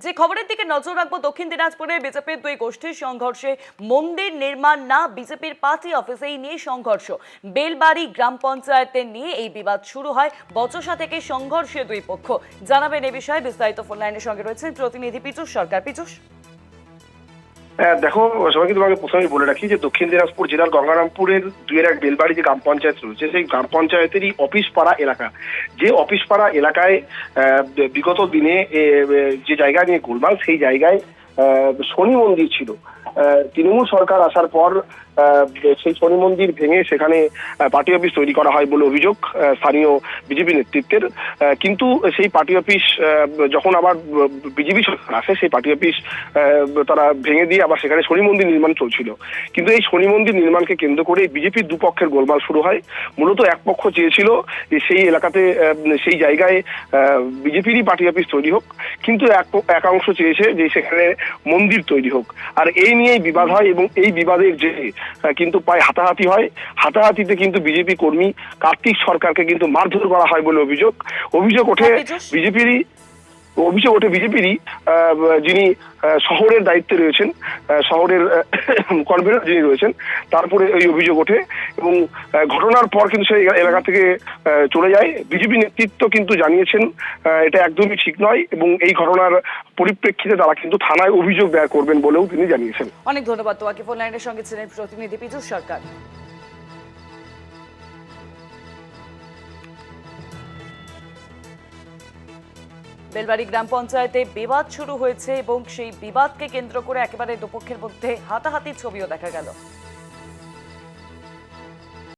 যে খবরের দিকে নজর রাখবো, দক্ষিণ দিনাজপুরে বিজেপির দুই গোষ্ঠীর সংঘর্ষে মন্দির নির্মাণ না বিজেপির পার্টি অফিসেই নিয়ে সংঘর্ষ। বেলবাড়ি গ্রাম পঞ্চায়েতের নিয়ে এই বিবাদ শুরু হয়। বচসা থেকে সংঘর্ষে দুই পক্ষ। জানাবেন এ বিষয়ে বিস্তারিত ফোন লাইনের সঙ্গে রয়েছেন প্রতিনিধি পীযূষ সরকার। পীযূষ, দেখো, সবাইকে তোমাকে প্রথমেই বলে রাখি যে দক্ষিণ দিনাজপুর জেলার গঙ্গারামপুরের 2-1 বেলবাড়ি যে গ্রাম পঞ্চায়েত রয়েছে, সেই গ্রাম পঞ্চায়েতেরই অফিস পাড়া এলাকা। যে অফিস পাড়া এলাকায় বিগত দিনে যে জায়গা নিয়ে গোলমাল, সেই জায়গায় শনি মন্দির ছিল। তৃণমূল সরকার আসার পর সেই শনি মন্দির ভেঙে সেখানে পার্টি অফিস তৈরি করা হয় বলে অভিযোগ স্থানীয় বিজেপি নেতৃত্বের। কিন্তু সেই পার্টি অফিস যখন আবার বিজেপি সরকার আসে, সেই পার্টি অফিস তারা ভেঙে দিয়ে আবার সেখানে শনি মন্দির নির্মাণ চলছিল। কিন্তু এই শনি মন্দির নির্মাণকে কেন্দ্র করে বিজেপির দুপক্ষের গোলমাল শুরু হয়। মূলত এক পক্ষ চেয়েছিল যে সেই এলাকাতে, সেই জায়গায় বিজেপিরই পার্টি অফিস তৈরি হোক, কিন্তু একাংশ চেয়েছে যে সেখানে মন্দির তৈরি হোক। আর এই নিয়েই বিবাদ হয় এবং এই বিবাদের জেরে কিন্তু প্রায় হাতাহাতি হয়। হাতাহাতিতে কিন্তু বিজেপি কর্মী কার্তিক সরকারকে কিন্তু মারধর করা হয় বলে অভিযোগ ওঠে বিজেপিরই। বিজেপিরই যিনি শহরের দায়িত্বে রয়েছেন, শহরের কনভেনর যিনি রয়েছেন, তারপরে এই অভিযোগ ওঠে এবং ঘটনার পর কিন্তু সেই এলাকা থেকে চলে যায়। বিজেপি নেতৃত্ব কিন্তু জানিয়েছেন এটা একদমই ঠিক নয় এবং এই ঘটনার পরিপ্রেক্ষিতে তারা কিন্তু থানায় অভিযোগ দায়ের করবেন বলেও তিনি জানিয়েছেন। অনেক ধন্যবাদ তোমাকে। ফোন লাইনের সঙ্গে ছিলেন প্রতিনিধি পীযূষ সরকার। বেলবাড়ি গ্রাম পঞ্চায়েতে বিবাদ শুরু হয়েছে এবং সেই বিবাদকে কেন্দ্র করে একেবারে দুপক্ষের মধ্যে হাতাহাতির ছবিও দেখা গেল।